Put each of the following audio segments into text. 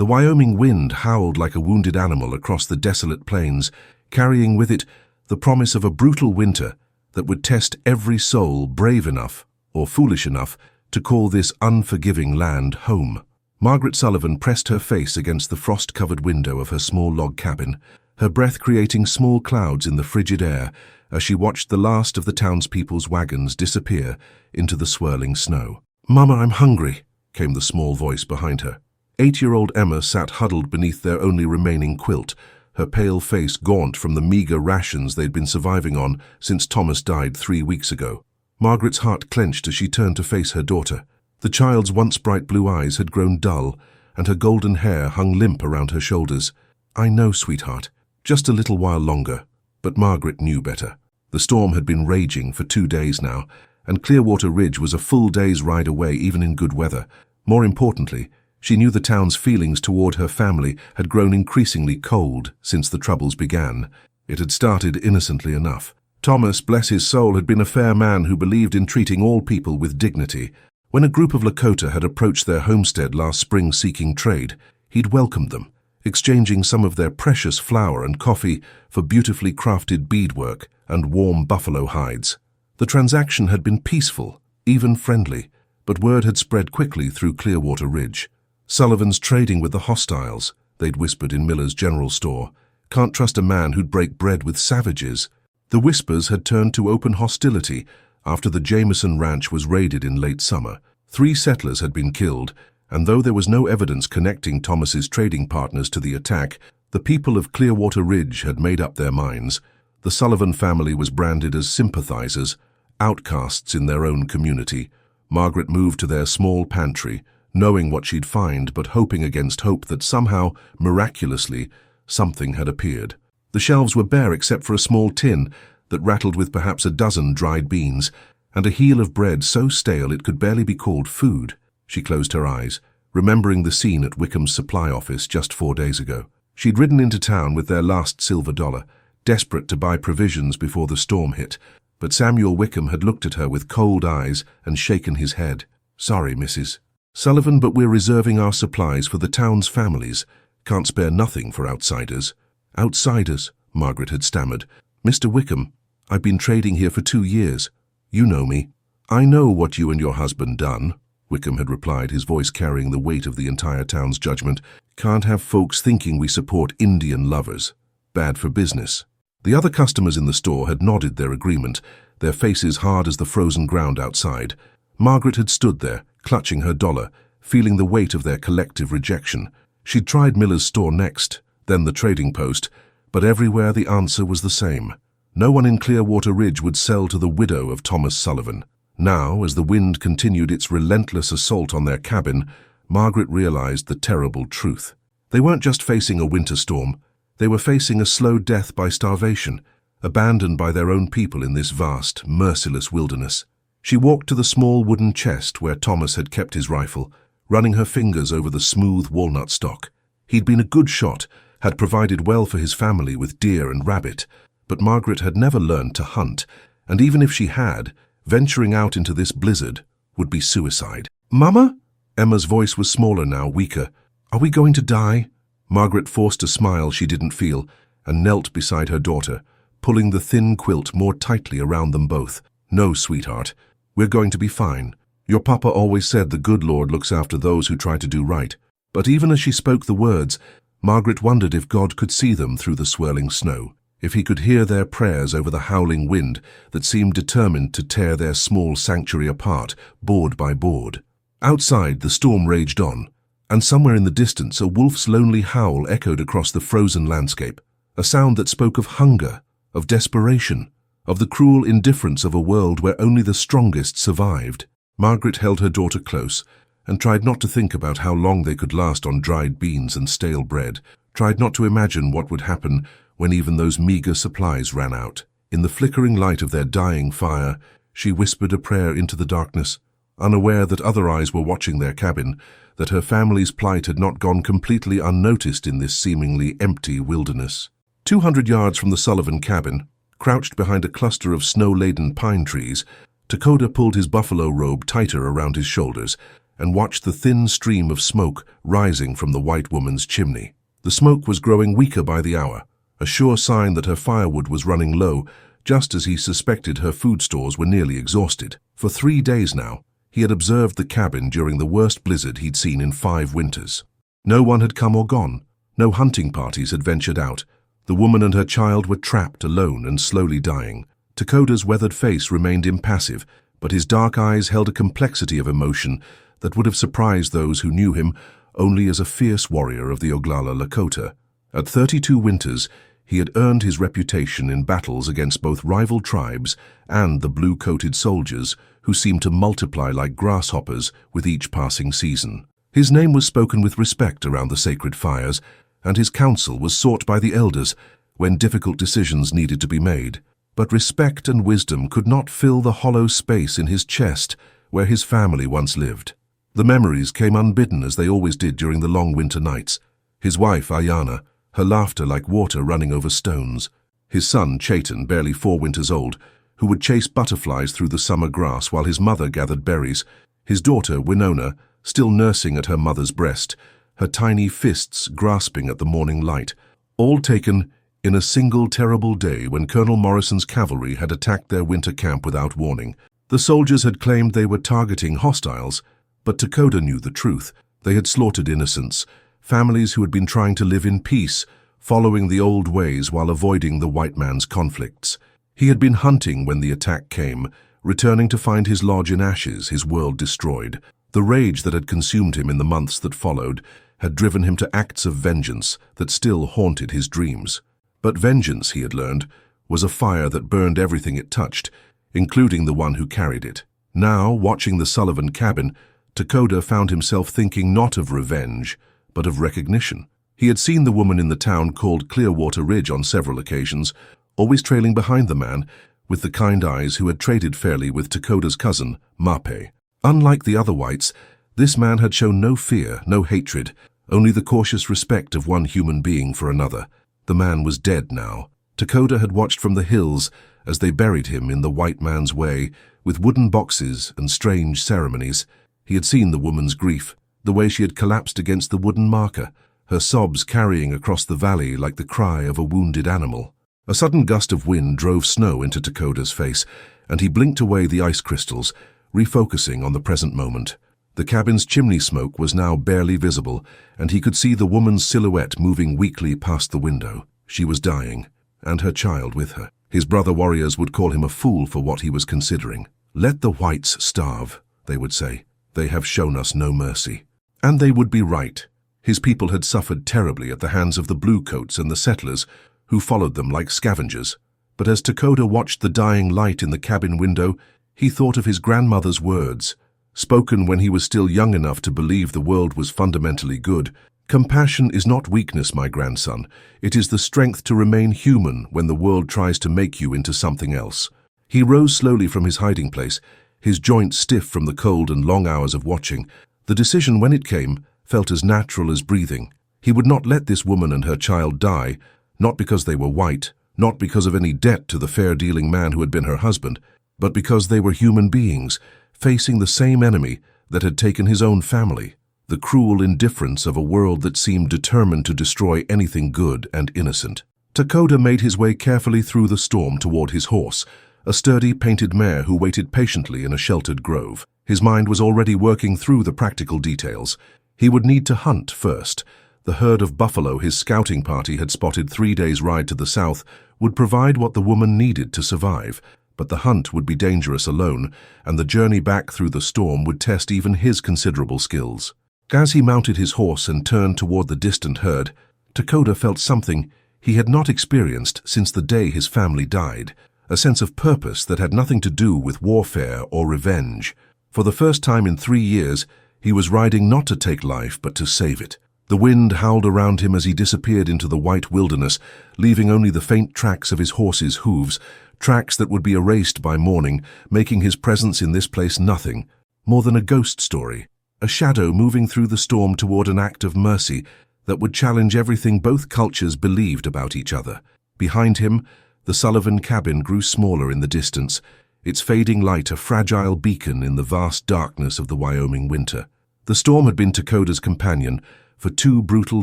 The Wyoming wind howled like a wounded animal across the desolate plains, carrying with it the promise of a brutal winter that would test every soul brave enough or foolish enough to call this unforgiving land home. Margaret Sullivan pressed her face against the frost-covered window of her small log cabin, her breath creating small clouds in the frigid air as she watched the last of the townspeople's wagons disappear into the swirling snow. "Mama, I'm hungry," came the small voice behind her. 8-year-old Emma sat huddled beneath their only remaining quilt, her pale face gaunt from the meager rations they'd been surviving on since Thomas died 3 weeks ago. Margaret's heart clenched as she turned to face her daughter. The child's once bright blue eyes had grown dull, and her golden hair hung limp around her shoulders. "I know, sweetheart. Just a little while longer." But Margaret knew better. The storm had been raging for 2 days now, and Clearwater Ridge was a full day's ride away even in good weather. More importantly, she knew the town's feelings toward her family had grown increasingly cold since the troubles began. It had started innocently enough. Thomas, bless his soul, had been a fair man who believed in treating all people with dignity. When a group of Lakota had approached their homestead last spring seeking trade, he'd welcomed them, exchanging some of their precious flour and coffee for beautifully crafted beadwork and warm buffalo hides. The transaction had been peaceful, even friendly, but word had spread quickly through Clearwater Ridge. "Sullivan's trading with the hostiles," they'd whispered in Miller's general store. "Can't trust a man who'd break bread with savages." The whispers had turned to open hostility after the Jameson Ranch was raided in late summer. 3 settlers had been killed, and though there was no evidence connecting Thomas's trading partners to the attack, the people of Clearwater Ridge had made up their minds. The Sullivan family was branded as sympathizers, outcasts in their own community. Margaret moved to their small pantry, knowing what she'd find but hoping against hope that somehow, miraculously, something had appeared. The shelves were bare except for a small tin that rattled with perhaps a dozen dried beans, and a heel of bread so stale it could barely be called food. She closed her eyes, remembering the scene at Wickham's supply office just 4 days ago. She'd ridden into town with their last silver dollar, desperate to buy provisions before the storm hit, but Samuel Wickham had looked at her with cold eyes and shaken his head. "Sorry, Mrs. Sullivan, but we're reserving our supplies for the town's families. Can't spare nothing for outsiders." "Outsiders," Margaret had stammered. "Mr. Wickham, I've been trading here for 2 years. You know me." "I know what you and your husband done," Wickham had replied, his voice carrying the weight of the entire town's judgment. "Can't have folks thinking we support Indian lovers. Bad for business." The other customers in the store had nodded their agreement, their faces hard as the frozen ground outside. Margaret had stood there, clutching her dollar, feeling the weight of their collective rejection. She'd tried Miller's store next, then the trading post, but everywhere the answer was the same. No one in Clearwater Ridge would sell to the widow of Thomas Sullivan. Now, as the wind continued its relentless assault on their cabin, Margaret realized the terrible truth. They weren't just facing a winter storm. They were facing a slow death by starvation, abandoned by their own people in this vast, merciless wilderness. She walked to the small wooden chest where Thomas had kept his rifle, running her fingers over the smooth walnut stock. He'd been a good shot, had provided well for his family with deer and rabbit, but Margaret had never learned to hunt, and even if she had, venturing out into this blizzard would be suicide. "Mama?" Emma's voice was smaller now, weaker. "Are we going to die?" Margaret forced a smile she didn't feel and knelt beside her daughter, pulling the thin quilt more tightly around them both. "No, sweetheart. We're going to be fine. Your papa always said the good Lord looks after those who try to do right." But even as she spoke the words, Margaret wondered if God could see them through the swirling snow, if he could hear their prayers over the howling wind that seemed determined to tear their small sanctuary apart, board by board. Outside, the storm raged on, and somewhere in the distance a wolf's lonely howl echoed across the frozen landscape, a sound that spoke of hunger, of desperation, of the cruel indifference of a world where only the strongest survived. Margaret held her daughter close and tried not to think about how long they could last on dried beans and stale bread, tried not to imagine what would happen when even those meager supplies ran out. In the flickering light of their dying fire, she whispered a prayer into the darkness, unaware that other eyes were watching their cabin, that her family's plight had not gone completely unnoticed in this seemingly empty wilderness. 200 yards from the Sullivan cabin, crouched behind a cluster of snow-laden pine trees, Takoda pulled his buffalo robe tighter around his shoulders and watched the thin stream of smoke rising from the white woman's chimney. The smoke was growing weaker by the hour, a sure sign that her firewood was running low, just as he suspected her food stores were nearly exhausted. For 3 days now, he had observed the cabin during the worst blizzard he'd seen in 5 winters. No one had come or gone. No hunting parties had ventured out. The woman and her child were trapped alone and slowly dying. Takoda's weathered face remained impassive, but his dark eyes held a complexity of emotion that would have surprised those who knew him only as a fierce warrior of the Oglala Lakota. At 32 winters, he had earned his reputation in battles against both rival tribes and the blue-coated soldiers who seemed to multiply like grasshoppers with each passing season. His name was spoken with respect around the sacred fires, and his counsel was sought by the elders when difficult decisions needed to be made. But respect and wisdom could not fill the hollow space in his chest where his family once lived. The memories came unbidden as they always did during the long winter nights. His wife, Ayana, her laughter like water running over stones. His son, Chaitan, barely 4 winters old, who would chase butterflies through the summer grass while his mother gathered berries. His daughter, Winona, still nursing at her mother's breast, her tiny fists grasping at the morning light. All taken in a single terrible day when Colonel Morrison's cavalry had attacked their winter camp without warning. The soldiers had claimed they were targeting hostiles, but Takoda knew the truth. They had slaughtered innocents, families who had been trying to live in peace, following the old ways while avoiding the white man's conflicts. He had been hunting when the attack came, returning to find his lodge in ashes, his world destroyed. The rage that had consumed him in the months that followed had driven him to acts of vengeance that still haunted his dreams. But vengeance, he had learned, was a fire that burned everything it touched, including the one who carried it. Now, watching the Sullivan cabin, Takoda found himself thinking not of revenge, but of recognition. He had seen the woman in the town called Clearwater Ridge on several occasions, always trailing behind the man, with the kind eyes who had traded fairly with Takoda's cousin, Mape. Unlike the other whites, this man had shown no fear, no hatred, only the cautious respect of one human being for another. The man was dead now. Takoda had watched from the hills as they buried him in the white man's way, with wooden boxes and strange ceremonies. He had seen the woman's grief, the way she had collapsed against the wooden marker, her sobs carrying across the valley like the cry of a wounded animal. A sudden gust of wind drove snow into Takoda's face, and he blinked away the ice crystals, refocusing on the present moment. The cabin's chimney smoke was now barely visible, and he could see the woman's silhouette moving weakly past the window. She was dying, and her child with her. His brother warriors would call him a fool for what he was considering. "Let the whites starve," they would say. "They have shown us no mercy." And they would be right. His people had suffered terribly at the hands of the bluecoats and the settlers, who followed them like scavengers. But as Takoda watched the dying light in the cabin window, he thought of his grandmother's words, spoken when he was still young enough to believe the world was fundamentally good. "Compassion is not weakness, my grandson. It is the strength to remain human when the world tries to make you into something else." He rose slowly from his hiding place, his joints stiff from the cold and long hours of watching. The decision, when it came, felt as natural as breathing. He would not let this woman and her child die, not because they were white, not because of any debt to the fair-dealing man who had been her husband, but because they were human beings, facing the same enemy that had taken his own family, the cruel indifference of a world that seemed determined to destroy anything good and innocent. Takoda made his way carefully through the storm toward his horse, a sturdy painted mare who waited patiently in a sheltered grove. His mind was already working through the practical details. He would need to hunt first. The herd of buffalo his scouting party had spotted 3 days' ride to the south would provide what the woman needed to survive, but the hunt would be dangerous alone, and the journey back through the storm would test even his considerable skills. As he mounted his horse and turned toward the distant herd, Takoda felt something he had not experienced since the day his family died, a sense of purpose that had nothing to do with warfare or revenge. For the first time in 3 years, he was riding not to take life but to save it. The wind howled around him as he disappeared into the white wilderness, leaving only the faint tracks of his horse's hooves, tracks that would be erased by morning, making his presence in this place nothing more than a ghost story, a shadow moving through the storm toward an act of mercy that would challenge everything both cultures believed about each other. Behind him, the Sullivan cabin grew smaller in the distance, its fading light a fragile beacon in the vast darkness of the Wyoming winter. The storm had been Takoda's companion for 2 brutal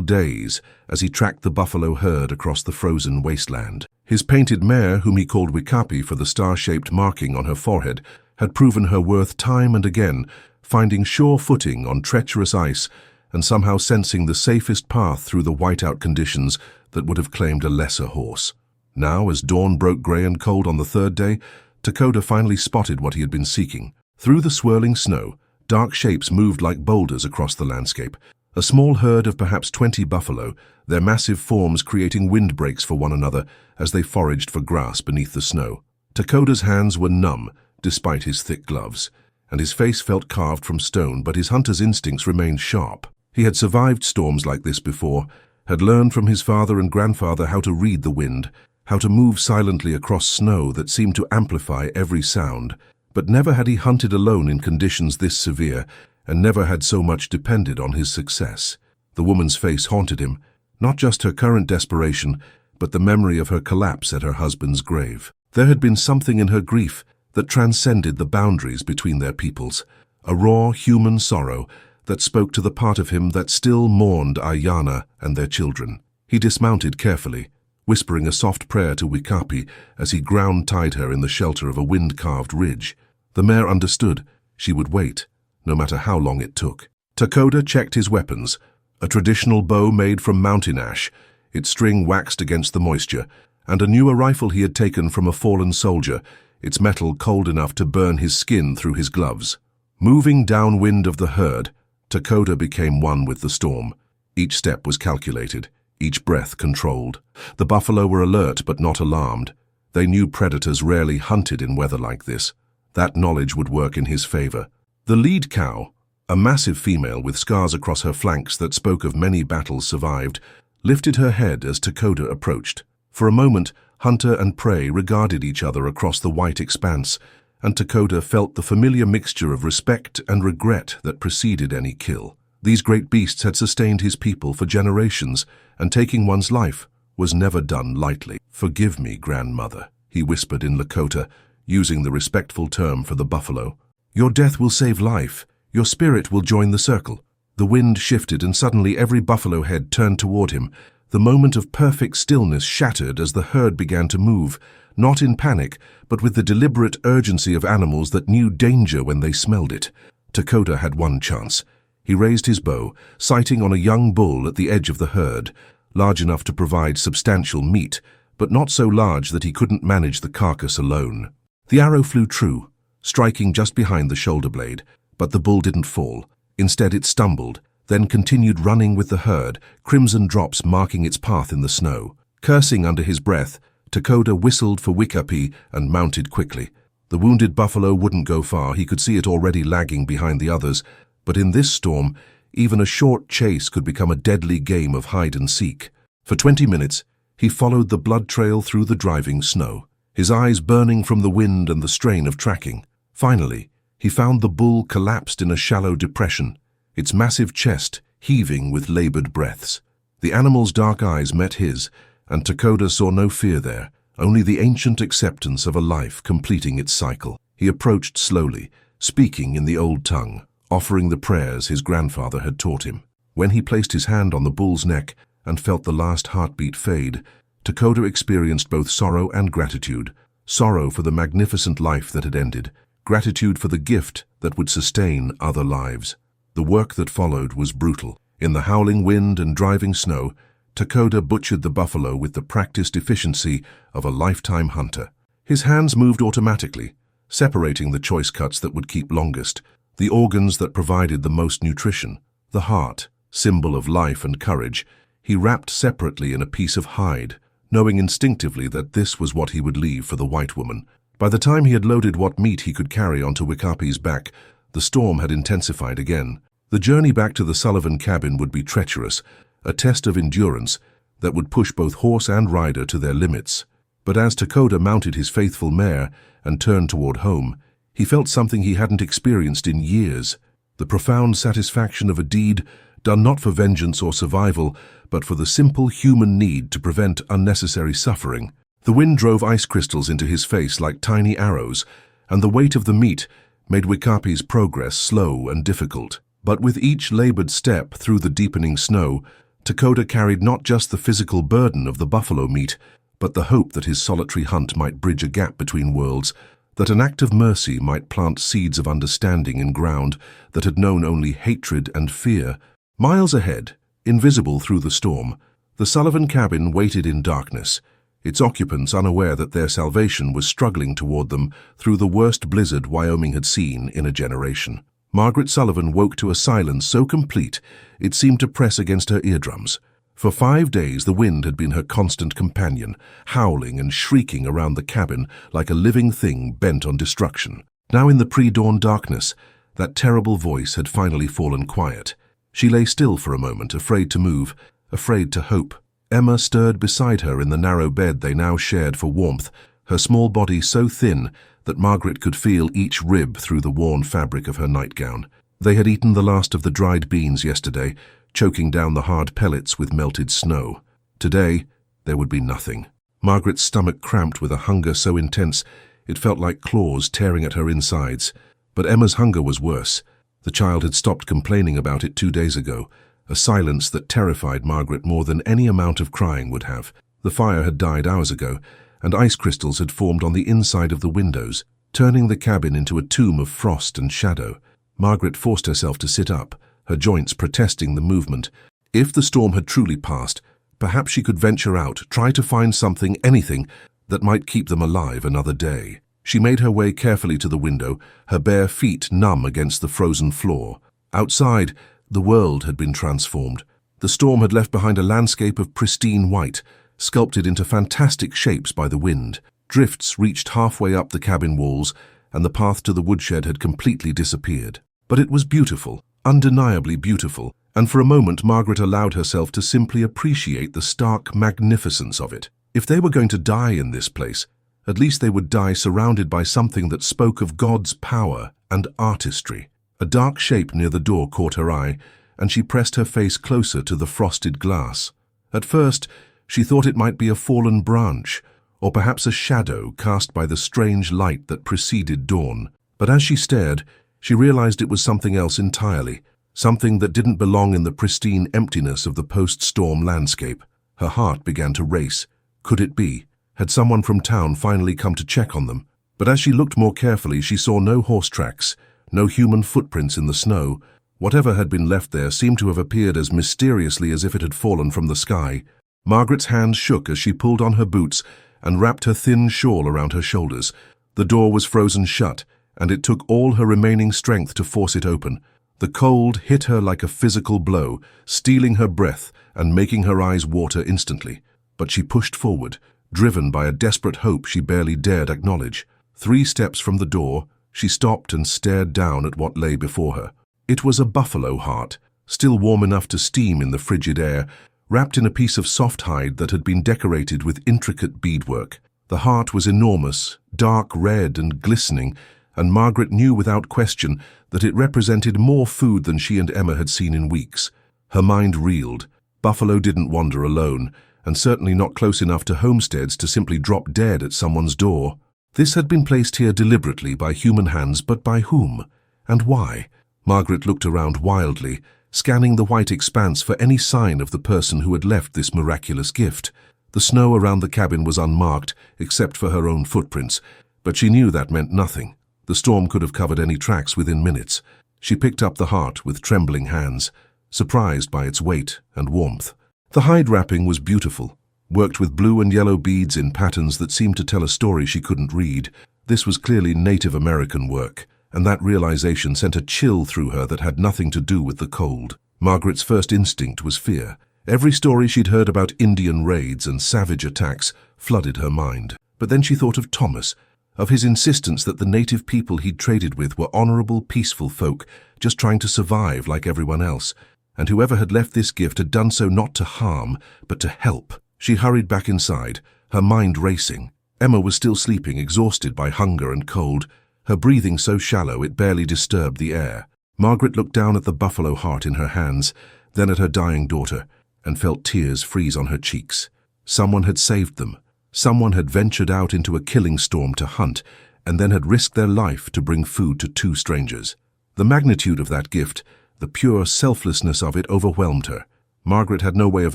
days as he tracked the buffalo herd across the frozen wasteland. His painted mare, whom he called Wikapi for the star-shaped marking on her forehead, had proven her worth time and again, finding sure footing on treacherous ice and somehow sensing the safest path through the whiteout conditions that would have claimed a lesser horse. Now, as dawn broke grey and cold on the 3rd day, Takoda finally spotted what he had been seeking. Through the swirling snow, dark shapes moved like boulders across the landscape. A small herd of perhaps 20 buffalo, their massive forms creating windbreaks for one another as they foraged for grass beneath the snow. Takoda's hands were numb, despite his thick gloves, and his face felt carved from stone, but his hunter's instincts remained sharp. He had survived storms like this before, had learned from his father and grandfather how to read the wind, how to move silently across snow that seemed to amplify every sound. But never had he hunted alone in conditions this severe, and never had so much depended on his success. The woman's face haunted him, not just her current desperation, but the memory of her collapse at her husband's grave. There had been something in her grief that transcended the boundaries between their peoples, a raw human sorrow that spoke to the part of him that still mourned Ayana and their children. He dismounted carefully, whispering a soft prayer to Wikapi as he ground-tied her in the shelter of a wind-carved ridge. The mare understood. She would wait, no matter how long it took. Takoda checked his weapons, a traditional bow made from mountain ash, its string waxed against the moisture, and a newer rifle he had taken from a fallen soldier, its metal cold enough to burn his skin through his gloves. Moving downwind of the herd, Takoda became one with the storm. Each step was calculated, each breath controlled. The buffalo were alert but not alarmed. They knew predators rarely hunted in weather like this. That knowledge would work in his favor. The lead cow, a massive female with scars across her flanks that spoke of many battles survived, lifted her head as Takoda approached. For a moment, hunter and prey regarded each other across the white expanse, and Takoda felt the familiar mixture of respect and regret that preceded any kill. These great beasts had sustained his people for generations, and taking one's life was never done lightly. "Forgive me, grandmother," he whispered in Lakota, using the respectful term for the buffalo. "Your death will save life. Your spirit will join the circle." The wind shifted, and suddenly every buffalo head turned toward him. The moment of perfect stillness shattered as the herd began to move, not in panic, but with the deliberate urgency of animals that knew danger when they smelled it. Takoda had one chance. He raised his bow, sighting on a young bull at the edge of the herd, large enough to provide substantial meat, but not so large that he couldn't manage the carcass alone. The arrow flew true, striking just behind the shoulder blade, but the bull didn't fall. Instead it stumbled, then continued running with the herd, crimson drops marking its path in the snow. Cursing under his breath, Takoda whistled for Wikapi and mounted quickly. The wounded buffalo wouldn't go far. He could see it already lagging behind the others, but in this storm, even a short chase could become a deadly game of hide-and-seek. For 20 minutes, he followed the blood trail through the driving snow, his eyes burning from the wind and the strain of tracking. Finally, he found the bull collapsed in a shallow depression, its massive chest heaving with labored breaths. The animal's dark eyes met his, and Takoda saw no fear there, only the ancient acceptance of a life completing its cycle. He approached slowly, speaking in the old tongue, offering the prayers his grandfather had taught him. When he placed his hand on the bull's neck and felt the last heartbeat fade, Takoda experienced both sorrow and gratitude. Sorrow for the magnificent life that had ended, gratitude for the gift that would sustain other lives. The work that followed was brutal. In the howling wind and driving snow, Takoda butchered the buffalo with the practiced efficiency of a lifetime hunter. His hands moved automatically, separating the choice cuts that would keep longest, the organs that provided the most nutrition. The heart, symbol of life and courage, he wrapped separately in a piece of hide, knowing instinctively that this was what he would leave for the white woman. By the time he had loaded what meat he could carry onto Wikapi's back, the storm had intensified again. The journey back to the Sullivan cabin would be treacherous, a test of endurance that would push both horse and rider to their limits. But as Takoda mounted his faithful mare and turned toward home, he felt something he hadn't experienced in years, the profound satisfaction of a deed done not for vengeance or survival, but for the simple human need to prevent unnecessary suffering. The wind drove ice crystals into his face like tiny arrows, and the weight of the meat made Wikapi's progress slow and difficult. But with each labored step through the deepening snow, Takoda carried not just the physical burden of the buffalo meat, but the hope that his solitary hunt might bridge a gap between worlds, that an act of mercy might plant seeds of understanding in ground that had known only hatred and fear. Miles ahead, invisible through the storm, the Sullivan cabin waited in darkness, its occupants unaware that their salvation was struggling toward them through the worst blizzard Wyoming had seen in a generation. Margaret Sullivan woke to a silence so complete it seemed to press against her eardrums. For 5 days the wind had been her constant companion, howling and shrieking around the cabin like a living thing bent on destruction. Now in the pre-dawn darkness, that terrible voice had finally fallen quiet. She lay still for a moment, afraid to move, afraid to hope. Emma stirred beside her in the narrow bed they now shared for warmth, her small body so thin that Margaret could feel each rib through the worn fabric of her nightgown. They had eaten the last of the dried beans yesterday, choking down the hard pellets with melted snow. Today, there would be nothing. Margaret's stomach cramped with a hunger so intense it felt like claws tearing at her insides. But Emma's hunger was worse. The child had stopped complaining about it 2 days ago, a silence that terrified Margaret more than any amount of crying would have. The fire had died hours ago, and ice crystals had formed on the inside of the windows, turning the cabin into a tomb of frost and shadow. Margaret forced herself to sit up, her joints protesting the movement. If the storm had truly passed, perhaps she could venture out, try to find something, anything, that might keep them alive another day. She made her way carefully to the window, her bare feet numb against the frozen floor. Outside, the world had been transformed. The storm had left behind a landscape of pristine white, sculpted into fantastic shapes by the wind. Drifts reached halfway up the cabin walls, and the path to the woodshed had completely disappeared. But it was beautiful, undeniably beautiful, and for a moment Margaret allowed herself to simply appreciate the stark magnificence of it. If they were going to die in this place, at least they would die surrounded by something that spoke of God's power and artistry. A dark shape near the door caught her eye, and she pressed her face closer to the frosted glass. At first, she thought it might be a fallen branch, or perhaps a shadow cast by the strange light that preceded dawn. But as she stared, she realized it was something else entirely, something that didn't belong in the pristine emptiness of the post-storm landscape. Her heart began to race. Could it be? Had someone from town finally come to check on them? But as she looked more carefully, she saw no horse tracks, no human footprints in the snow. Whatever had been left there seemed to have appeared as mysteriously as if it had fallen from the sky. Margaret's hands shook as she pulled on her boots and wrapped her thin shawl around her shoulders. The door was frozen shut, and it took all her remaining strength to force it open. The cold hit her like a physical blow, stealing her breath and making her eyes water instantly. But she pushed forward, driven by a desperate hope she barely dared acknowledge. 3 steps from the door, she stopped and stared down at what lay before her. It was a buffalo heart, still warm enough to steam in the frigid air, wrapped in a piece of soft hide that had been decorated with intricate beadwork. The heart was enormous, dark red and glistening, and Margaret knew without question that it represented more food than she and Emma had seen in weeks. Her mind reeled. Buffalo didn't wander alone, and certainly not close enough to homesteads to simply drop dead at someone's door. This had been placed here deliberately by human hands, but by whom? And why? Margaret looked around wildly, scanning the white expanse for any sign of the person who had left this miraculous gift. The snow around the cabin was unmarked, except for her own footprints, but she knew that meant nothing. The storm could have covered any tracks within minutes. She picked up the heart with trembling hands, surprised by its weight and warmth. The hide wrapping was beautiful, worked with blue and yellow beads in patterns that seemed to tell a story she couldn't read. This was clearly Native American work, and that realization sent a chill through her that had nothing to do with the cold. Margaret's first instinct was fear. Every story she'd heard about Indian raids and savage attacks flooded her mind. But then she thought of Thomas, of his insistence that the native people he'd traded with were honorable, peaceful folk, just trying to survive like everyone else, and whoever had left this gift had done so not to harm, but to help. She hurried back inside, her mind racing. Emma was still sleeping, exhausted by hunger and cold, her breathing so shallow it barely disturbed the air. Margaret looked down at the buffalo heart in her hands, then at her dying daughter, and felt tears freeze on her cheeks. Someone had saved them. Someone had ventured out into a killing storm to hunt, and then had risked their life to bring food to 2 strangers. The magnitude of that gift, The pure selflessness of it overwhelmed her. Margaret had no way of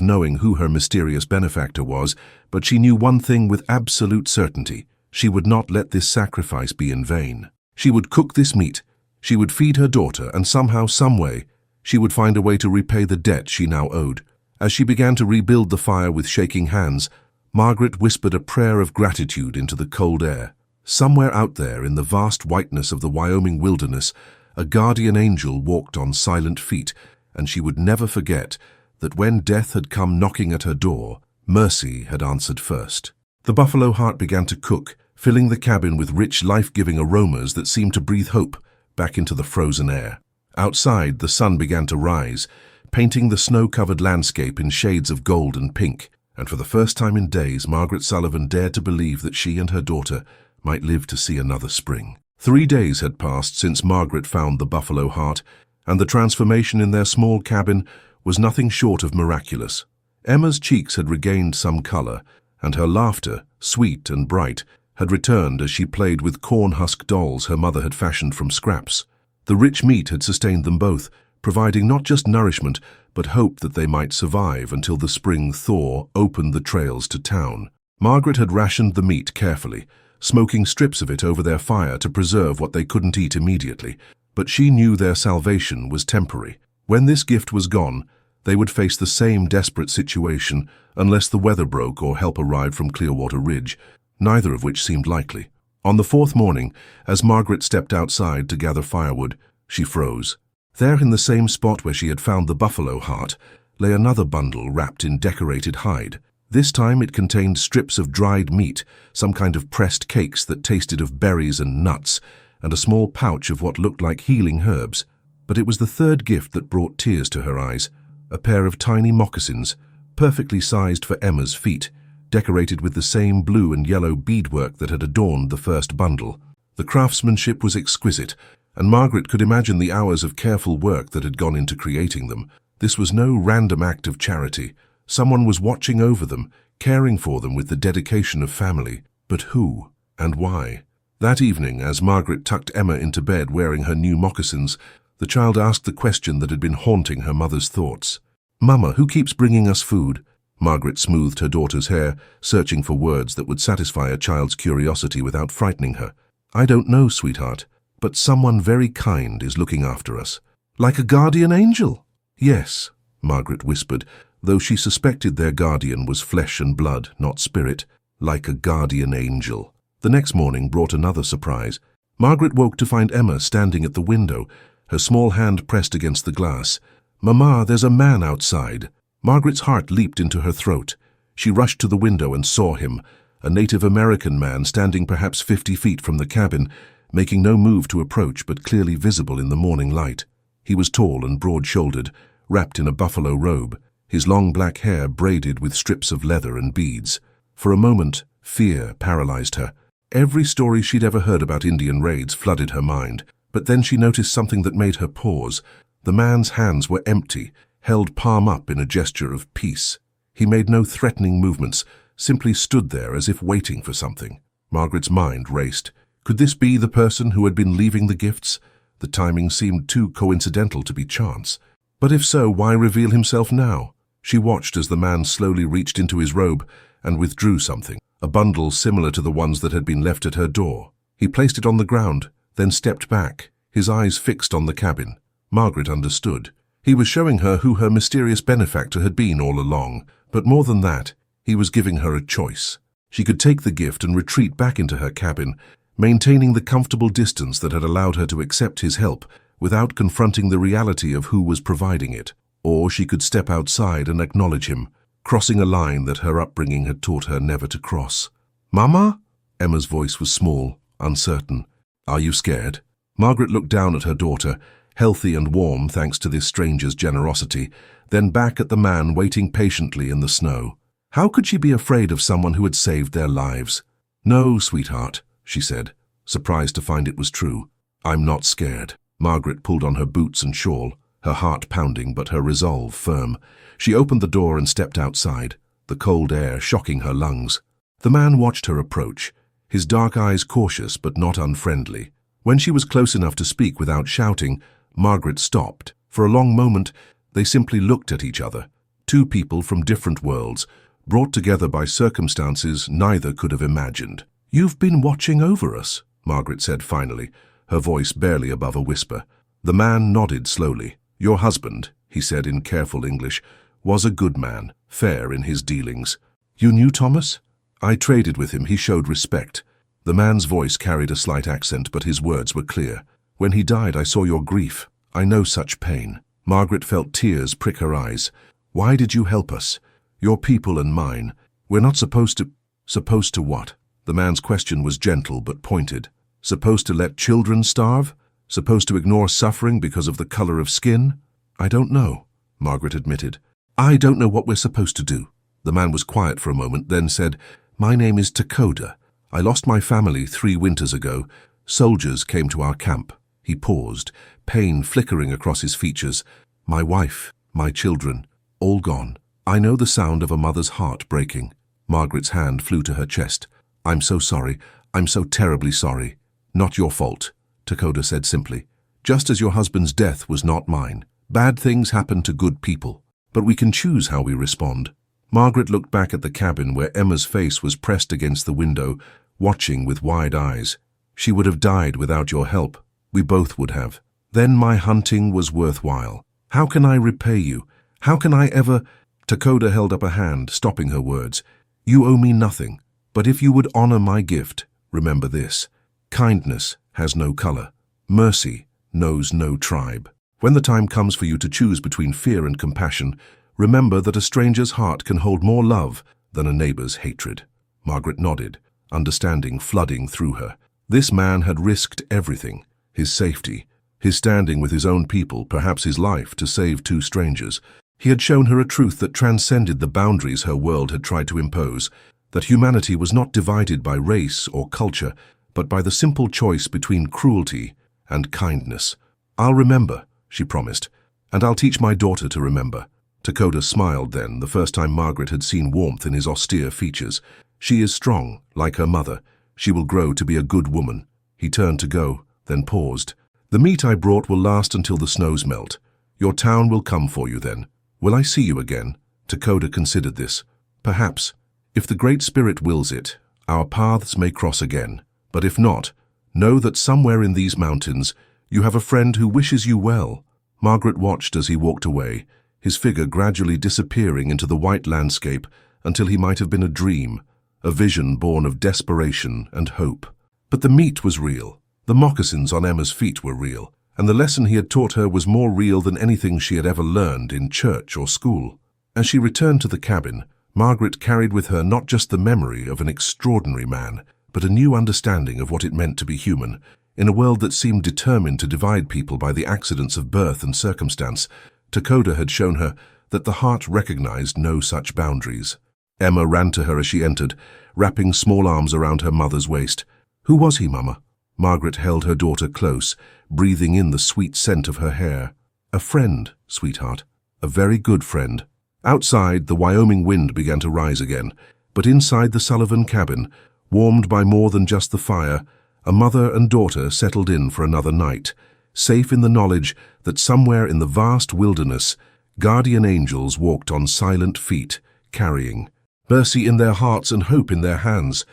knowing who her mysterious benefactor was, but she knew one thing with absolute certainty. She would not let this sacrifice be in vain. She would cook this meat. She would feed her daughter, and somehow, someway, she would find a way to repay the debt she now owed. As she began to rebuild the fire with shaking hands, Margaret whispered a prayer of gratitude into the cold air. Somewhere out there in the vast whiteness of the Wyoming wilderness, a guardian angel walked on silent feet, and she would never forget that when death had come knocking at her door, mercy had answered first. The buffalo heart began to cook, filling the cabin with rich, life-giving aromas that seemed to breathe hope back into the frozen air. Outside, the sun began to rise, painting the snow-covered landscape in shades of gold and pink, and for the first time in days, Margaret Sullivan dared to believe that she and her daughter might live to see another spring. 3 days had passed since Margaret found the buffalo heart, and the transformation in their small cabin was nothing short of miraculous. Emma's cheeks had regained some color, and her laughter, sweet and bright, had returned as she played with corn-husk dolls her mother had fashioned from scraps. The rich meat had sustained them both, providing not just nourishment, but hope that they might survive until the spring thaw opened the trails to town. Margaret had rationed the meat carefully, smoking strips of it over their fire to preserve what they couldn't eat immediately, but she knew their salvation was temporary. When this gift was gone, they would face the same desperate situation unless the weather broke or help arrived from Clearwater Ridge, neither of which seemed likely. On the 4th morning, as Margaret stepped outside to gather firewood, she froze. There, in the same spot where she had found the buffalo heart, lay another bundle wrapped in decorated hide. This time it contained strips of dried meat, some kind of pressed cakes that tasted of berries and nuts, and a small pouch of what looked like healing herbs. But it was the third gift that brought tears to her eyes. A pair of tiny moccasins, perfectly sized for Emma's feet, decorated with the same blue and yellow beadwork that had adorned the first bundle. The craftsmanship was exquisite, and Margaret could imagine the hours of careful work that had gone into creating them. This was no random act of charity. Someone was watching over them, caring for them with the dedication of family. But who and why? That evening, as Margaret tucked Emma into bed wearing her new moccasins, the child asked the question that had been haunting her mother's thoughts. "Mama, who keeps bringing us food?" Margaret smoothed her daughter's hair, searching for words that would satisfy a child's curiosity without frightening her. "I don't know, sweetheart, but someone very kind is looking after us." "Like a guardian angel?" "Yes," Margaret whispered, though she suspected their guardian was flesh and blood, not spirit. Like a guardian angel. The next morning brought another surprise. Margaret woke to find Emma standing at the window, her small hand pressed against the glass. "Mama, there's a man outside." Margaret's heart leaped into her throat. She rushed to the window and saw him, a Native American man standing perhaps 50 feet from the cabin, making no move to approach but clearly visible in the morning light. He was tall and broad-shouldered, wrapped in a buffalo robe, his long black hair braided with strips of leather and beads. For a moment, fear paralyzed her. Every story she'd ever heard about Indian raids flooded her mind, but then she noticed something that made her pause. The man's hands were empty, held palm up in a gesture of peace. He made no threatening movements, simply stood there as if waiting for something. Margaret's mind raced. Could this be the person who had been leaving the gifts? The timing seemed too coincidental to be chance. But if so, why reveal himself now? She watched as the man slowly reached into his robe and withdrew something, a bundle similar to the ones that had been left at her door. He placed it on the ground, then stepped back, his eyes fixed on the cabin. Margaret understood. He was showing her who her mysterious benefactor had been all along, but more than that, he was giving her a choice. She could take the gift and retreat back into her cabin, maintaining the comfortable distance that had allowed her to accept his help without confronting the reality of who was providing it. Or she could step outside and acknowledge him, crossing a line that her upbringing had taught her never to cross. "Mama?" Emma's voice was small, uncertain. "Are you scared?" Margaret looked down at her daughter, healthy and warm thanks to this stranger's generosity, then back at the man waiting patiently in the snow. How could she be afraid of someone who had saved their lives? "No, sweetheart," she said, surprised to find it was true. "I'm not scared." Margaret pulled on her boots and shawl, her heart pounding but her resolve firm. She opened the door and stepped outside, the cold air shocking her lungs. The man watched her approach, his dark eyes cautious but not unfriendly. When she was close enough to speak without shouting, Margaret stopped, For a long moment, they simply looked at each other, two people from different worlds, brought together by circumstances neither could have imagined. "You've been watching over us," Margaret said finally, her voice barely above a whisper. The man nodded slowly. "Your husband," he said in careful English, "was a good man, fair in his dealings." "You knew Thomas?" "I traded with him. He showed respect." The man's voice carried a slight accent, but his words were clear. "When he died, I saw your grief. I know such pain." Margaret felt tears prick her eyes. "Why did you help us? Your people and mine. We're not supposed to—" "Supposed to what?" The man's question was gentle but pointed. "Supposed to let children starve? Supposed to ignore suffering because of the color of skin?" "I don't know," Margaret admitted. "I don't know what we're supposed to do." The man was quiet for a moment, then said, "My name is Takoda. I lost my family 3 winters ago. Soldiers came to our camp." He paused, pain flickering across his features. "My wife, my children, all gone. I know the sound of a mother's heart breaking." Margaret's hand flew to her chest. "I'm so sorry. I'm so terribly sorry." "Not your fault," Takoda said simply. "Just as your husband's death was not mine. Bad things happen to good people, but we can choose how we respond." Margaret looked back at the cabin where Emma's face was pressed against the window, watching with wide eyes. "She would have died without your help. We both would have. Then my hunting was worthwhile. How can I repay you? How can I ever—" Takoda held up a hand, stopping her words. "You owe me nothing, but if you would honor my gift, remember this. Kindness has no color. Mercy knows no tribe. When the time comes for you to choose between fear and compassion, remember that a stranger's heart can hold more love than a neighbor's hatred." Margaret nodded, understanding flooding through her. This man had risked everything, his safety, his standing with his own people, perhaps his life, to save 2 strangers. He had shown her a truth that transcended the boundaries her world had tried to impose, that humanity was not divided by race or culture, but by the simple choice between cruelty and kindness. "I'll remember," she promised, "and I'll teach my daughter to remember." Takoda smiled then, the first time Margaret had seen warmth in his austere features. "She is strong, like her mother. She will grow to be a good woman." He turned to go, then paused. "The meat I brought will last until the snows melt. Your town will come for you then. Will I see you again?" Takoda considered this. "Perhaps. If the Great Spirit wills it, our paths may cross again. But if not, know that somewhere in these mountains you have a friend who wishes you well." Margaret watched as he walked away, his figure gradually disappearing into the white landscape until he might have been a dream, a vision born of desperation and hope. But the meat was real. The moccasins on Emma's feet were real, and the lesson he had taught her was more real than anything she had ever learned in church or school. As she returned to the cabin, Margaret carried with her not just the memory of an extraordinary man, but a new understanding of what it meant to be human. In a world that seemed determined to divide people by the accidents of birth and circumstance, Takoda had shown her that the heart recognized no such boundaries. Emma ran to her as she entered, wrapping small arms around her mother's waist. "Who was he, Mama?" Margaret held her daughter close, breathing in the sweet scent of her hair. "A friend, sweetheart. A very good friend." Outside, the Wyoming wind began to rise again, but inside the Sullivan cabin, warmed by more than just the fire, a mother and daughter settled in for another night, safe in the knowledge that somewhere in the vast wilderness, guardian angels walked on silent feet, carrying mercy in their hearts and hope in their hands.